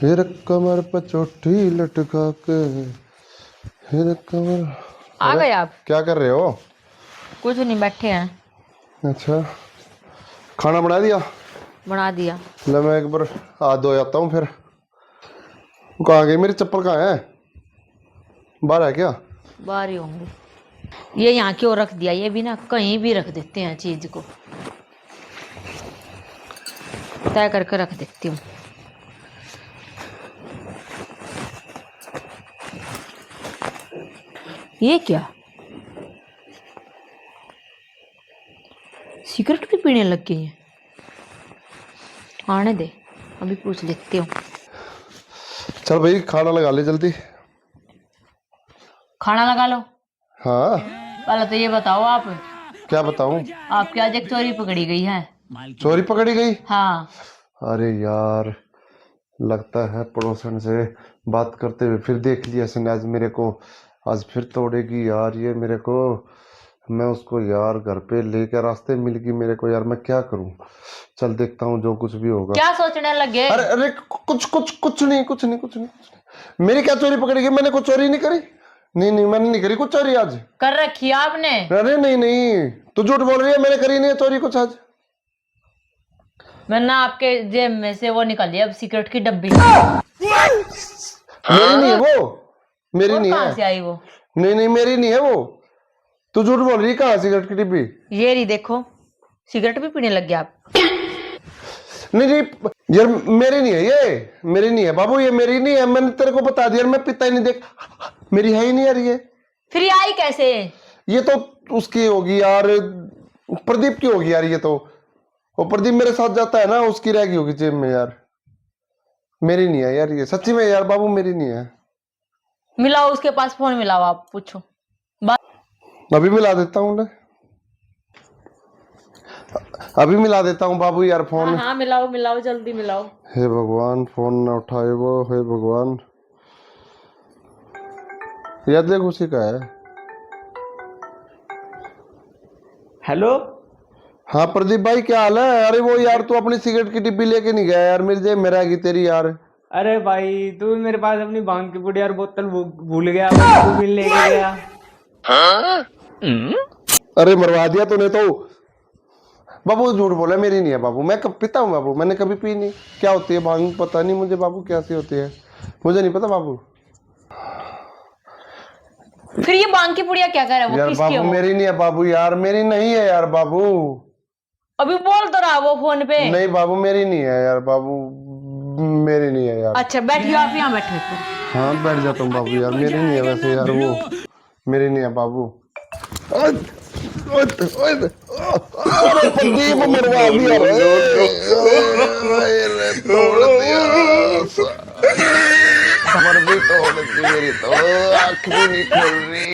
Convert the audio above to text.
फिर कमर पर चोटी लटका के फिर कमर। आ गए आप? क्या कर रहे हो? कुछ नहीं, बैठे हैं। अच्छा, खाना बना दिया? बना दिया। ले मैं एक बार हाथ धो जाता हूँ फिर। कहाँ गई मेरी चप्पल? कहाँ है? बाहर है क्या? बाहर ही होंगे। ये यहाँ क्यों रख दिया? ये भी ना कहीं भी रख देते हैं चीज को, तय करके रख देती हूँ। ये क्या, सिगरेट भी पीने लग गई है? आने दे, अभी पूछ लेती हूँ। चल भाई खाना लगा ले जल्दी। खाना लगा लो। हाँ। पहले तो ये बताओ आप, क्या बताऊं? आपके आज एक चोरी पकड़ी गई है। चोरी पकड़ी गई? हाँ। अरे यार, लगता है पड़ोसन से बात करते हुए फिर देख लिया इसने आज मेरे को। आज फिर तोड़ेगी यार ये मेरे को। मैं उसको यार घर पे लेकर रास्ते मिल गई मेरे को यार, मैं क्या करूं? चल देखता हूँ जो कुछ भी होगा। क्या सोचने लगे? अरे अरे कुछ नहीं। मेरी क्या चोरी पकड़ी गई? मैंने कुछ चोरी नहीं करी। नहीं मैंने नहीं करी कुछ चोरी आज। कर रखी है आपने? अरे नहीं तू झूठ बोल रही है, मैंने करी नहीं है चोरी कुछ आज। मैंने आपके जेब में से वो निकाली अब, सिगरेट की डब्बी। मेरी नहीं है वो, मेरी नहीं कहाँ है। से आई वो? नहीं मेरी नहीं है वो। तू झूठ बोल रही है। कहाँ सिगरेट की डिब्बी? ये रही, देखो, सिगरेट भी पीने लग गया आप। नहीं यार, मेरी नहीं है ये, मेरी नहीं है बाबू, ये मेरी नहीं है। मैंने तेरे को बता दिया, मैं पिता ही नहीं। देख मेरी है ही नहीं यार ये। फिर ये आई कैसे? ये तो उसकी होगी यार, प्रदीप की होगी यार ये तो। वो प्रदीप मेरे साथ जाता है ना, उसकी रह गई होगी जेब में यार। मेरी नहीं है यार ये, सच्ची में यार बाबू मेरी नहीं है। मिलाओ उसके पास फोन, मिलाओ, आप पूछो। अभी मिला देता हूँ ना, अभी मिला देता हूँ बाबू यार फोन। हाँ मिलाओ जल्दी मिलाओ। हे भगवान, फोन ना उठाए वो, हे भगवान। यार देख उसी का है। हेलो। हाँ प्रदीप भाई क्या हाल है? अरे वो यार तू अपनी सिगरेट की डिब्बी लेके नहीं गया यार, मेरी जेब में रह गई तेरी यार। अरे भाई तू मेरे पास अपनी भांग की पुड़ी और बोतल भूल गया, तू भी लेके गया। अरे मरवा दिया तूने तो। बाबू झूठ बोला, मेरी नहीं है बाबू। मैं कब पीता हूँ बाबू? मैंने कभी पी नहीं। क्या होती है भांग पता नहीं मुझे बाबू, कैसी होती है मुझे नहीं पता बाबू। फिर ये बांग की पुड़िया क्या कर रहा है? वो यार किसकी बाबू है वो? मेरी नहीं है बाबू यार, मेरी नहीं है यार बाबू। अभी बोल तो रहा वो फोन पे। नहीं बाबू मेरी नहीं है यार बाबू, मेरी नहीं है यार। अच्छा बैठिए, आप यहाँ बैठे तो। हाँ बैठ जाता हूँ बाबू यार, मेरी नहीं है वैसे यार वो, मेरी नहीं है बाबू। अरे प्रदीप मरवा दिया रे, तोड़ दिया कमर भी तोड़ दी मेरी तो, आँख भी नहीं खोल रही।